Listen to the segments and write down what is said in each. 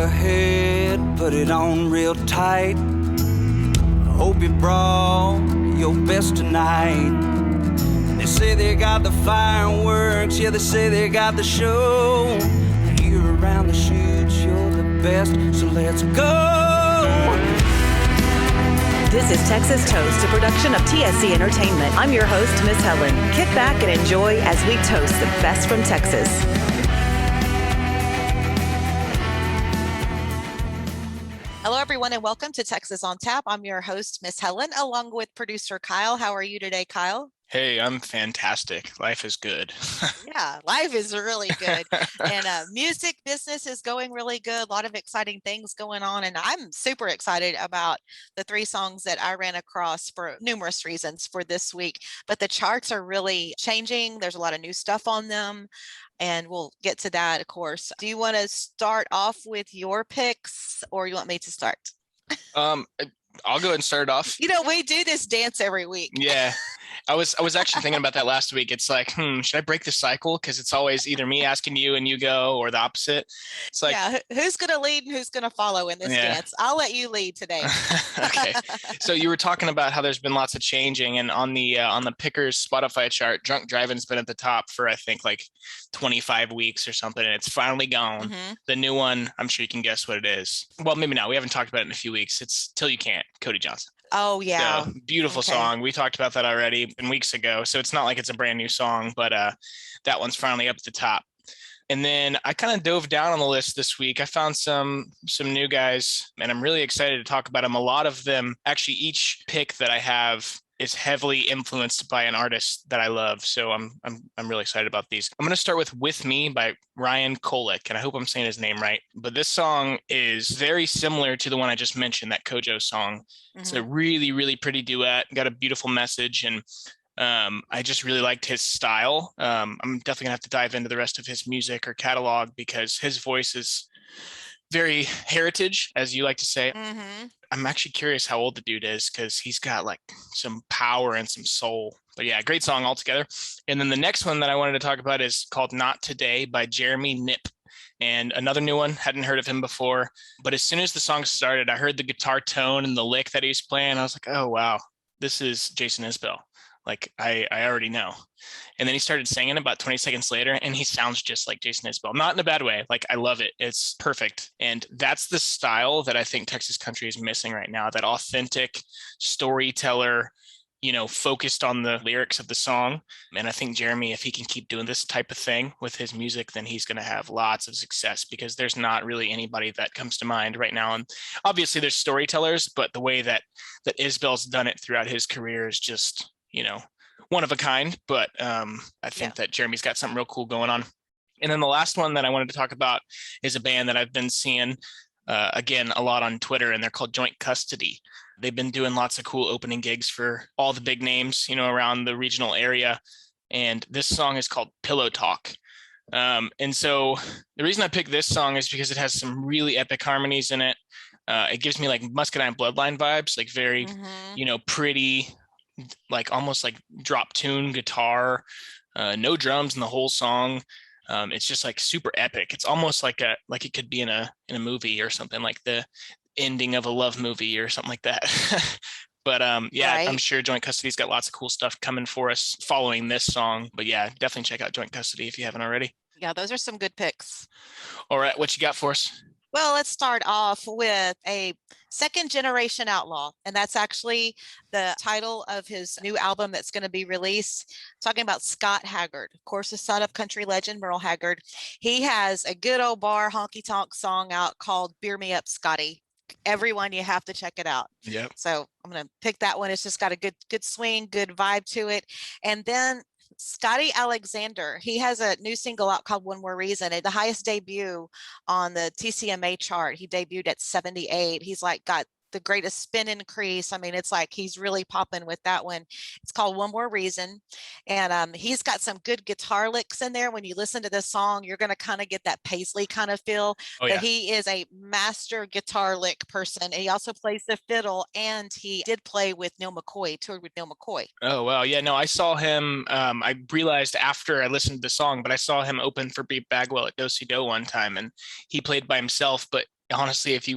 ahead, put it on real tight. Hope you brought your best tonight. They say they got the fireworks, yeah, they say they got the show. You're around the shoots, you're the best, so let's go. This is Texas Toast, a production of TSC Entertainment. I'm your host, Miss Helen. Kick back and enjoy as we toast the best from Texas. Hello, everyone, and welcome to Texas on Tap. I'm your host, Miss Helen, along with producer Kyle. How are you today, Kyle? Hey, I'm fantastic. Life is good. Yeah, life is really good. And music business is going really good. A lot of exciting things going on. And I'm super excited about the 3 songs that I ran across for numerous reasons for this week. But the charts are really changing. There's a lot of new stuff on them. And we'll get to that, of course. Do you want to start off with your picks, or you want me to start? I'll go ahead and start it off. You know, we do this dance every week. Yeah. I was actually thinking about that last week. It's like, should I break the cycle? Because it's always either me asking you and you go, or the opposite. It's like, yeah, who's going to lead and who's going to follow in this dance? I'll let you lead today. Okay. So you were talking about how there's been lots of changing, and on the Pickers Spotify chart, Drunk Driving's been at the top for I think like 25 weeks or something, and it's finally gone. Mm-hmm. The new one, I'm sure you can guess what it is. Well, maybe not. We haven't talked about it in a few weeks. It's Till You Can't, Cody Johnson. Oh, yeah. So, beautiful song. We talked about that already weeks ago. So it's not like it's a brand new song, but that one's finally up at the top. And then I kind of dove down on the list this week. I found some new guys, and I'm really excited to talk about them. A lot of them, actually, each pick that I have is heavily influenced by an artist that I love. So I'm really excited about these. I'm going to start with Me by Ryan Kolek, and I hope I'm saying his name right. But this song is very similar to the one I just mentioned, that Kojo song. Mm-hmm. It's a really, really pretty duet, got a beautiful message, and I just really liked his style. I'm definitely gonna have to dive into the rest of his music or catalog, because his voice is very heritage, as you like to say. Mm-hmm. I'm actually curious how old the dude is, because he's got like some power and some soul. But yeah, great song altogether. And then the next one that I wanted to talk about is called Not Today by Jeremee Knipp. And another new one, hadn't heard of him before. But as soon as the song started, I heard the guitar tone and the lick that he was playing. I was like, oh, wow, this is Jason Isbell. Like, I already know. And then he started singing about 20 seconds later, and he sounds just like Jason Isbell. Not in a bad way. Like, I love it. It's perfect. And that's the style that I think Texas country is missing right now, that authentic storyteller, focused on the lyrics of the song. And I think Jeremee, if he can keep doing this type of thing with his music, then he's going to have lots of success, because there's not really anybody that comes to mind right now. And obviously there's storytellers, but the way that Isbell's done it throughout his career is just, one of a kind. But I think that Jeremee's got something real cool going on. And then the last one that I wanted to talk about is a band that I've been seeing again a lot on Twitter, and they're called Joint Custody. They've been doing lots of cool opening gigs for all the big names, around the regional area. And this song is called Pillow Talk. And so the reason I picked this song is because it has some really epic harmonies in it. It gives me like Muscadine Bloodline vibes, like very, pretty, like almost like drop tune guitar, no drums in the whole song. It's just like super epic. It's almost like it could be in a movie or something, like the ending of a love movie or something like that. But right. I'm sure Joint Custody's got lots of cool stuff coming for us following this song. But yeah, definitely check out Joint Custody if you haven't already. Yeah, those are some good picks. All right, what you got for us? Well, let's start off with a second generation outlaw. And that's actually the title of his new album that's going to be released. Talking about Scott Haggard, of course, the son of country legend Merle Haggard. He has a good old bar honky tonk song out called Beer Me Up, Scotty. Everyone, you have to check it out. Yep. So I'm going to pick that one. It's just got a good swing, good vibe to it. And then Scotty Alexander, he has a new single out called One More Reason. The highest debut on the TCMA chart. He debuted at 78. He's like got the greatest spin increase. I mean, it's like he's really popping with that one. It's called One More Reason. And he's got some good guitar licks in there. When you listen to this song, you're going to kind of get that Paisley kind of feel. Oh, but he is a master guitar lick person. He also plays the fiddle, and he did play with Neil McCoy, toured with Neil McCoy. Oh, wow. Yeah, no, I saw him. I realized after I listened to the song, but I saw him open for Beat Bagwell at Do-Si-Do one time, and he played by himself, but honestly, if you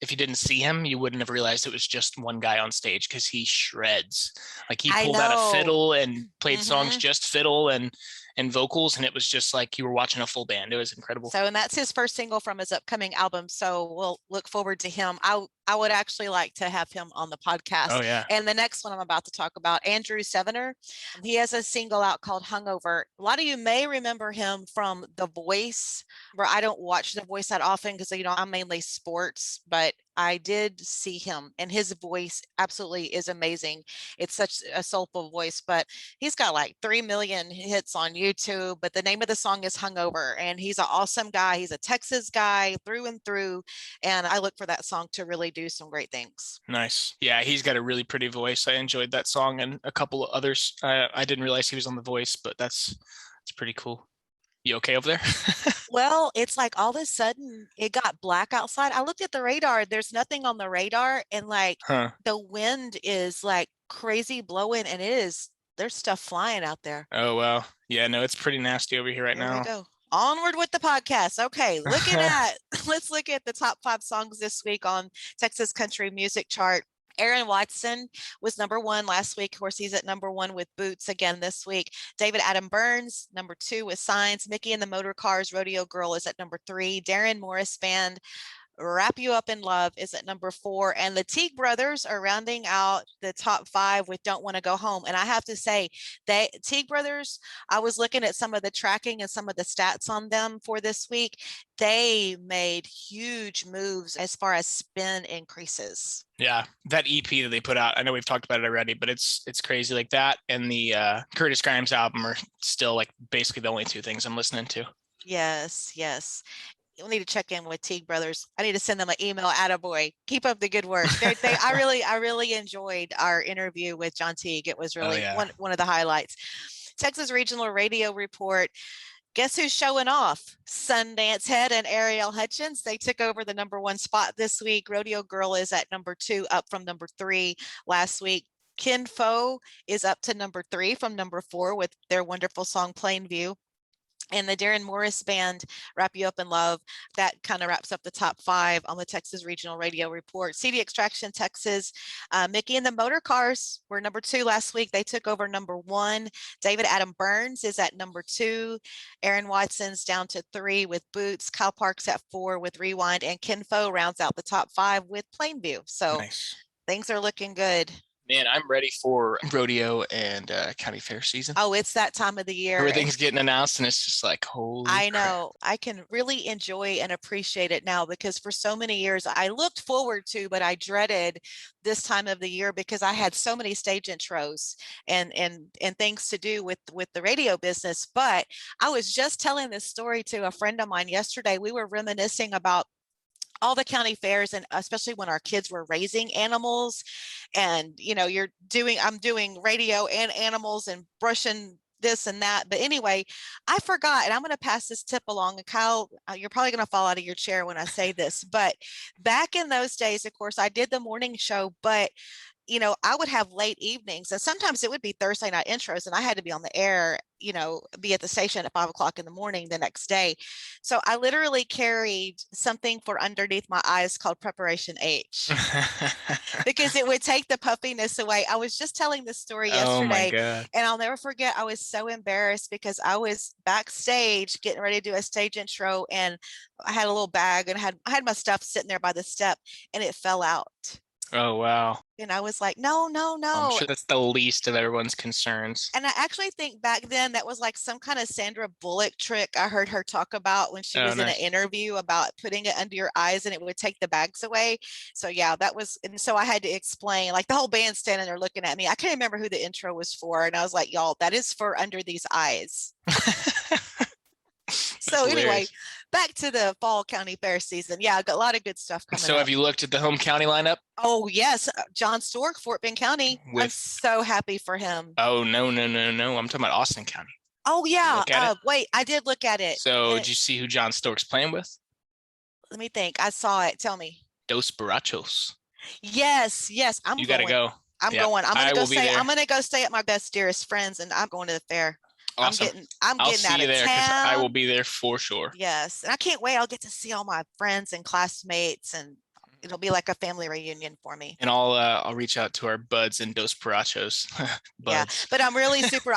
didn't see him, you wouldn't have realized it was just one guy on stage, because he shreds. Like, he I pulled out a know. fiddle and played songs Hmm. just fiddle and vocals, and it was just like you were watching a full band. It was incredible. So, and that's his first single from his upcoming album. So we'll look forward to him. I would actually like to have him on the podcast. Oh yeah. And the next one I'm about to talk about, Andrew Severner, he has a single out called Hungover. A lot of you may remember him from The Voice, where I don't watch The Voice that often because, I'm mainly sports, but I did see him, and his voice absolutely is amazing. It's such a soulful voice, but he's got like 3 million hits on YouTube. But the name of the song is Hungover, and he's an awesome guy. He's a Texas guy through and through, and I look for that song to really do some great things. Nice. Yeah, he's got a really pretty voice. I enjoyed that song and a couple of others. I didn't realize he was on The Voice, but that's pretty cool. You okay over there? Well, it's like all of a sudden it got black outside. I looked at the radar. There's nothing on the radar, and like Huh. the wind is like crazy blowing, and there's stuff flying out there. Oh well. Yeah, no, it's pretty nasty over here right Here we now. go. Onward with the podcast. Okay, let's look at the top 5 songs this week on Texas Country Music Chart. Aaron Watson was number 1 last week. Of course, he's at number 1 with Boots again this week. David Adam Burns, number 2 with Signs. Mickey and the Motor Cars, Rodeo Girl is at number 3. Darren Morris Band, Wrap You Up in Love is at number 4. And the Teague Brothers are rounding out the top 5 with Don't Want to Go Home. And I have to say, Teague Brothers, I was looking at some of the tracking and some of the stats on them for this week. They made huge moves as far as spin increases. Yeah, that EP that they put out, I know we've talked about it already, but it's crazy. Like that and the Curtis Grimes album are still like basically the only 2 things I'm listening to. Yes, yes. You'll need to check in with Teague Brothers. I need to send them an email. Attaboy. Keep up the good work. I really enjoyed our interview with John Teague. It was really one of the highlights. Texas Regional Radio Report. Guess who's showing off? Sundance Head and Ariel Hutchins. They took over the number 1 spot this week. Rodeo Girl is at number 2, up from number 3 last week. Kin Fo is up to number 3 from number 4 with their wonderful song Plainview. And the Darren Morris Band, Wrap You Up in Love, that kind of wraps up the top 5 on the Texas Regional Radio Report. CD Extraction, Texas, Mickey and the Motor Cars were number 2 last week. They took over number 1. David Adam Burns is at number 2. Aaron Watson's down to 3 with Boots. Kyle Park's at 4 with Rewind. And Kin Fo rounds out the top 5 with Plainview. So nice. Things are looking good. Man, I'm ready for rodeo and county fair season. Oh, it's that time of the year. Everything's getting announced, and it's just like, holy I know. crap. I can really enjoy and appreciate it now, because for so many years I looked forward to, but I dreaded this time of the year because I had so many stage intros and things to do with the radio business. But I was just telling this story to a friend of mine yesterday. We were reminiscing about all the county fairs, and especially when our kids were raising animals, and I'm doing radio and animals and brushing this and that. But anyway, I forgot, and I'm going to pass this tip along. And Kyle, you're probably going to fall out of your chair when I say this, but back in those days, of course, I did the morning show, but I would have late evenings, and sometimes it would be Thursday night intros, and I had to be on the air, be at the station at 5 o'clock in the morning the next day. So I literally carried something for underneath my eyes called Preparation H because it would take the puffiness away. I was just telling this story yesterday, and I'll never forget. I was so embarrassed because I was backstage getting ready to do a stage intro, and I had a little bag, and I had my stuff sitting there by the step, and it fell out. Oh, wow. And I was like, no. I'm sure that's the least of everyone's concerns. And I actually think back then that was like some kind of Sandra Bullock trick I heard her talk about when she was in an interview about putting it under your eyes and it would take the bags away. So yeah, and so I had to explain, like the whole band standing there looking at me. I can't remember who the intro was for. And I was like, y'all, that is for under these eyes. So anyway, back to the fall county fair season. Yeah, got a lot of good stuff coming up. Have you looked at the home county lineup? Oh, yes. John Stork, Fort Bend County. I'm so happy for him. Oh, no. I'm talking about Austin County. Oh, yeah. Wait, I did look at it. So did you see who John Stork's playing with? Let me think. I saw it. Tell me. Dos Borrachos. Yes. You got to go. I'm going. I'm going to go stay at my best dearest friends, and I'm going to the fair. Awesome. I'm I'll getting see out you of there because I town. will be there for sure. Yes, and I can't wait. I'll get to see all my friends and classmates, and it'll be like a family reunion for me. And I'll reach out to our buds and Dos Parachos. Yeah, Buds. but I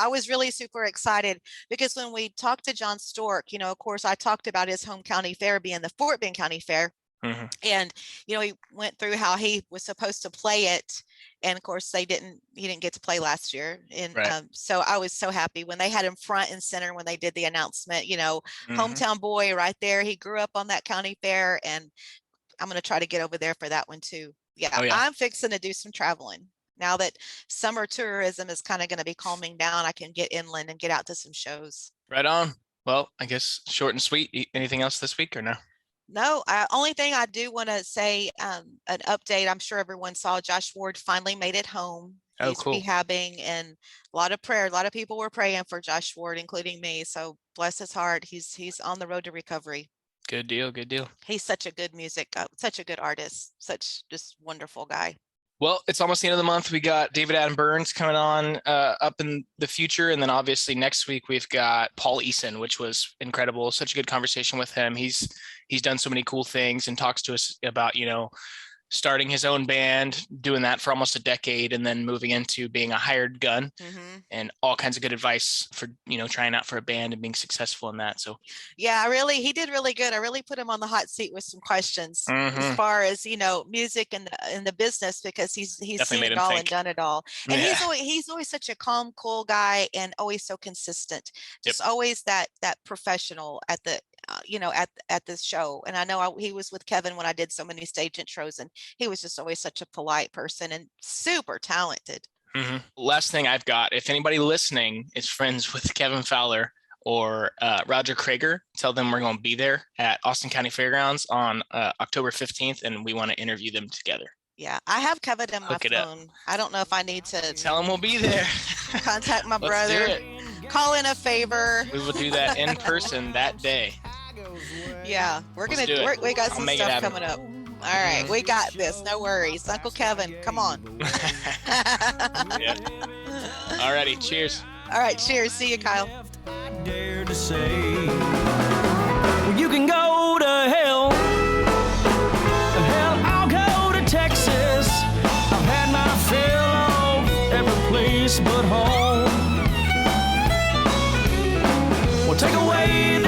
was really super excited because when we talked to John Stork, of course, I talked about his home county fair being the Fort Bend County Fair. Mm-hmm. And, he went through how he was supposed to play it. And of course, he didn't get to play last year. And Right. so I was so happy when they had him front and center when they did the announcement, Mm-hmm. hometown boy right there. He grew up on that county fair, and I'm going to try to get over there for that one too. Yeah, Oh, yeah. I'm fixing to do some traveling. Now that summer tourism is kind of going to be calming down, I can get inland and get out to some shows. Right on. Well, I guess short and sweet. Anything else this week or no? No, only thing I do want to say, an update. I'm sure everyone saw Josh Ward finally made it home. Oh, He's cool. rehabbing, and a lot of prayer. A lot of people were praying for Josh Ward, including me. So bless his heart. He's on the road to recovery. Good deal. Good deal. He's such a good such a good artist, such just wonderful guy. Well, it's almost the end of the month. We got David Adam Burns coming on up in the future. And then obviously next week we've got Paul Eason, which was incredible. Such a good conversation with him. He's done so many cool things and talks to us about, starting his own band, doing that for almost a decade, and then moving into being a hired gun, and all kinds of good advice for, trying out for a band and being successful in that. So yeah, he did really good. I really put him on the hot seat with some questions as far as, music and the business, because he's seen it all and done it all. And he's always such a calm, cool guy, and always so consistent. Just always that professional at the at this show. And I know he was with Kevin when I did so many stage intros, and he was just always such a polite person and super talented. Last thing I've got, if anybody listening is friends with Kevin Fowler or Roger Krager, tell them we're going to be there at Austin County Fairgrounds on October 15th, and we want to interview them together. Yeah, I have Kevin in my phone. I don't know if I need to tell him we'll be there. Contact my brother. Call in a favor. We will do that in person that day. Yeah, we got some stuff coming up. All right, we got this. No worries. Uncle Kevin, come on. Yeah. All righty, cheers. All right, cheers. See you, Kyle. I dare to say, well, you can go to hell. Hell, I'll go to Texas. I've had my fill of every place but home. Well, take away